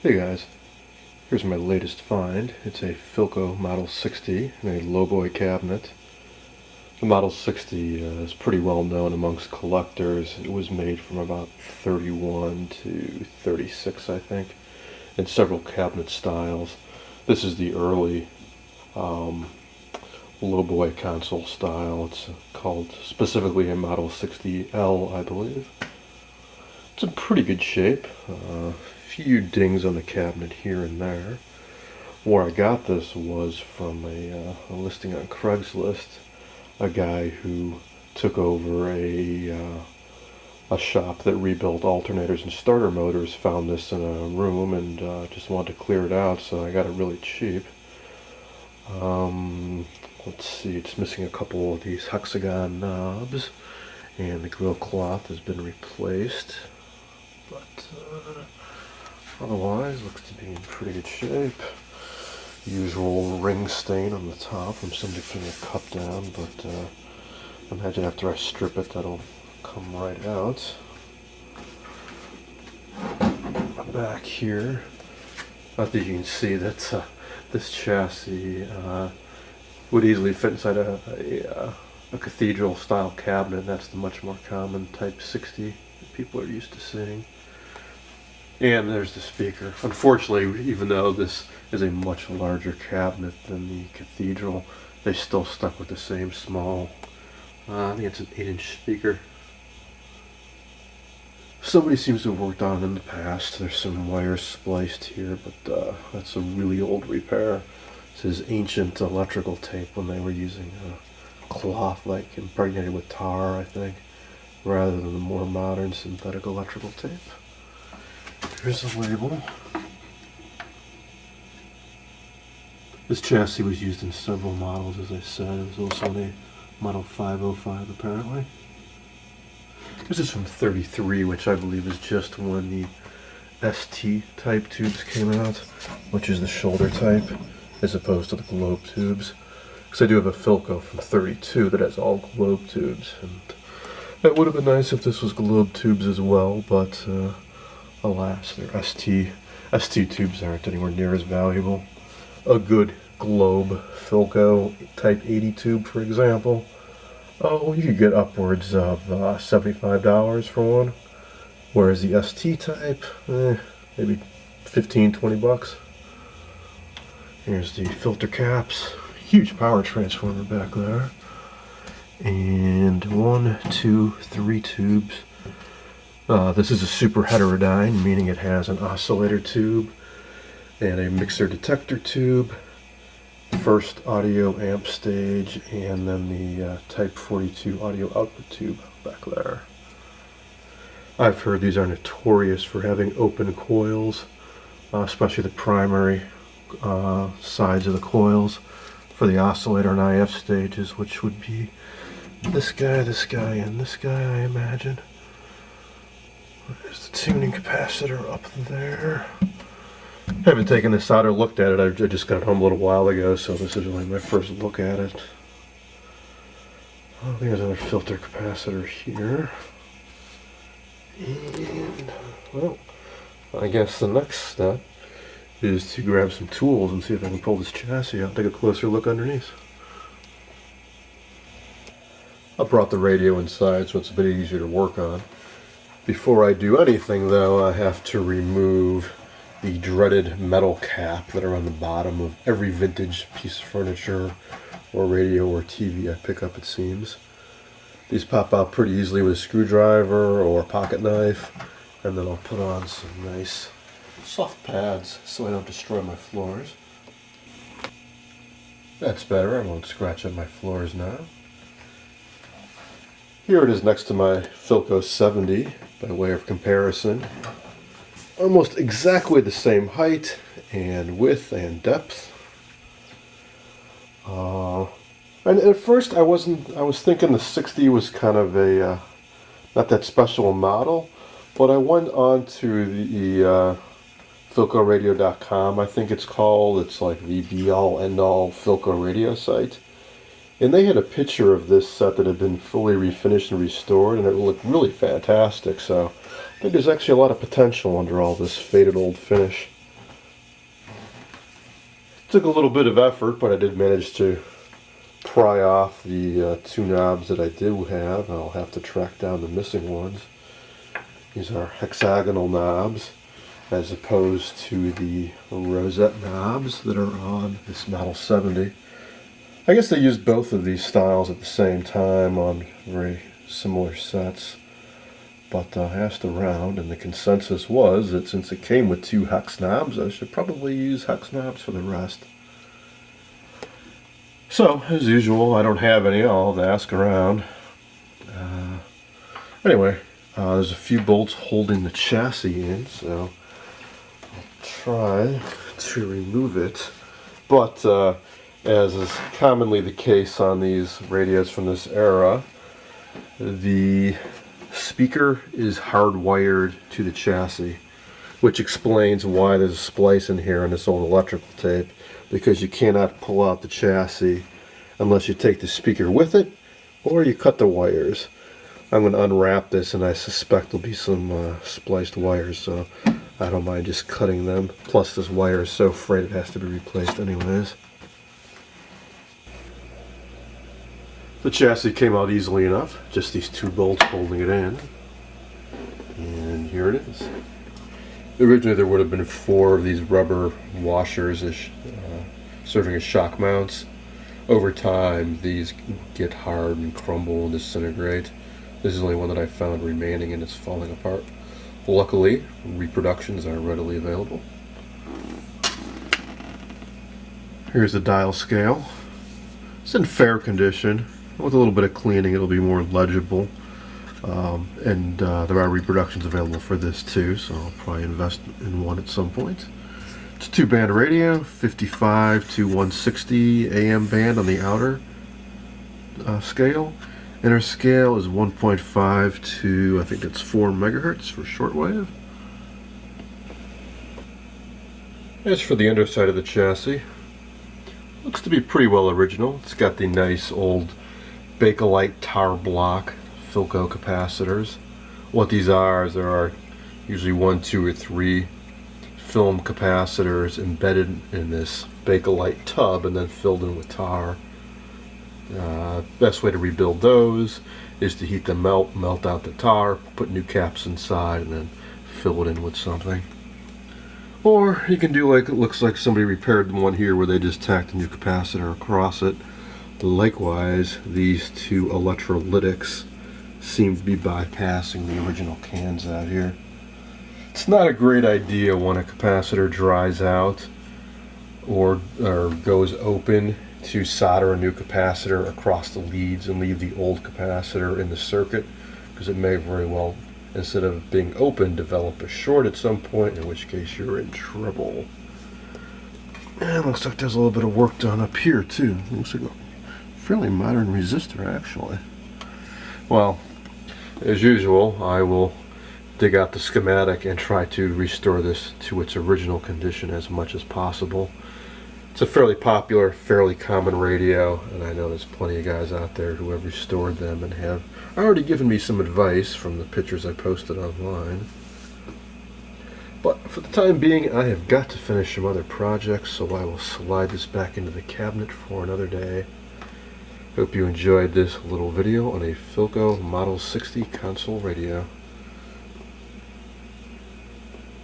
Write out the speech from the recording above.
Hey guys, here's my latest find. It's a Philco Model 60 in a lowboy cabinet. The Model 60 is pretty well known amongst collectors. It was made from about 31 to 36, I think, in several cabinet styles. This is the early lowboy console style. It's called specifically a Model 60L, I believe. It's in pretty good shape. Few dings on the cabinet here and there. Where I got this was from a listing on Craigslist. A guy who took over a shop that rebuilt alternators and starter motors found this in a room and just wanted to clear it out, so I got it really cheap. Let's see, it's missing a couple of these hexagon knobs, and the grill cloth has been replaced, but otherwise, looks to be in pretty good shape. Usual ring stain on the top from somebody putting a cup down, but imagine after I strip it, that'll come right out. Back here, not that you can see that this chassis would easily fit inside a cathedral-style cabinet. That's the much more common Type 60 that people are used to seeing. And there's the speaker. Unfortunately, even though this is a much larger cabinet than the cathedral, they still stuck with the same small, I think it's an 8-inch speaker. Somebody seems to have worked on it in the past. There's some wires spliced here, but that's a really old repair. This is ancient electrical tape when they were using cloth like impregnated with tar, I think, rather than the more modern synthetic electrical tape. Here's the label. This chassis was used in several models, as I said. It was also in a Model 505, apparently. This is from 33, which I believe is just when the ST type tubes came out, which is the shoulder type, as opposed to the globe tubes. Because I do have a Philco from 32 that has all globe tubes, and it would have been nice if this was globe tubes as well, but alas, their ST tubes aren't anywhere near as valuable. A good globe Philco Type 80 tube, for example, you could get upwards of $75 for one, whereas the ST type, maybe 15-20 bucks. Here's the filter caps, huge power transformer back there, and 1, 2, 3 tubes. This is a super heterodyne, meaning it has an oscillator tube and a mixer detector tube, first audio amp stage, and then the Type 42 audio output tube back there. I've heard these are notorious for having open coils, especially the primary sides of the coils for the oscillator and IF stages, which would be this guy, and this guy, I imagine. There's the tuning capacitor up there. I haven't taken this out or looked at it. I just got home a little while ago, so this is really my first look at it. Oh, there's another filter capacitor here. And, well, I guess the next step is to grab some tools and see if I can pull this chassis out, take a closer look underneath. I brought the radio inside, so it's a bit easier to work on. Before I do anything, though, I have to remove the dreaded metal cap that are on the bottom of every vintage piece of furniture or radio or TV I pick up, it seems. These pop out pretty easily with a screwdriver or a pocket knife, and then I'll put on some nice soft pads so I don't destroy my floors. That's better, I won't scratch up my floors now. Here it is next to my Philco 70, by way of comparison. Almost exactly the same height and width and depth. And at first I was thinking the 60 was kind of a not that special a model, but I went on to the PhilcoRadio.com, I think it's called. It's like the be-all end-all Philco radio site. And they had a picture of this set that had been fully refinished and restored, and it looked really fantastic. So I think there's actually a lot of potential under all this faded old finish. Took a little bit of effort, but I did manage to pry off the two knobs that I do have. I'll have to track down the missing ones. These are hexagonal knobs as opposed to the rosette knobs that are on this Model 70. I guess they used both of these styles at the same time on very similar sets, but I asked around and the consensus was that since it came with two hex knobs, I should probably use hex knobs for the rest. So, as usual, I don't have any. I'll have to ask around. Anyway, there's a few bolts holding the chassis in, so I'll try to remove it. But as is commonly the case on these radios from this era, the speaker is hardwired to the chassis, which explains why there's a splice in here on this old electrical tape, because you cannot pull out the chassis unless you take the speaker with it or you cut the wires. I'm going to unwrap this and I suspect there'll be some spliced wires, so I don't mind just cutting them. Plus this wire is so frayed it has to be replaced anyways. The chassis came out easily enough, just these two bolts holding it in. And here it is. Originally there would have been 4 of these rubber washers serving as shock mounts. Over time these get hard and crumble and disintegrate. This is the only one that I found remaining and it's falling apart. Luckily, reproductions are readily available. Here's the dial scale. It's in fair condition. With a little bit of cleaning it'll be more legible. And there are reproductions available for this too, so I'll probably invest in one at some point. It's a 2-band radio, 55 to 160 AM band on the outer scale. Inner scale is 1.5 to, I think that's 4 megahertz for shortwave. As for the underside of the chassis, looks to be pretty well original. It's got the nice old Bakelite tar block Philco capacitors. What these are is there are usually 1, 2, or 3 film capacitors embedded in this Bakelite tub and then filled in with tar. Best way to rebuild those is to heat them, melt out the tar, put new caps inside, and then fill it in with something. Or you can do like it looks like somebody repaired the one here where they just tacked a new capacitor across it. Likewise, these two electrolytics seem to be bypassing the original cans out here. It's not a great idea when a capacitor dries out or goes open to solder a new capacitor across the leads and leave the old capacitor in the circuit, because it may very well, instead of being open, develop a short at some point, in which case you're in trouble. And looks like there's a little bit of work done up here too. Looks like a fairly modern resistor actually. Well, as usual, I will dig out the schematic and try to restore this to its original condition as much as possible. It's a fairly popular, fairly common radio, and I know there's plenty of guys out there who have restored them and have already given me some advice from the pictures I posted online. But for the time being, I have got to finish some other projects, so I will slide this back into the cabinet for another day. Hope you enjoyed this little video on a Philco Model 60 console radio.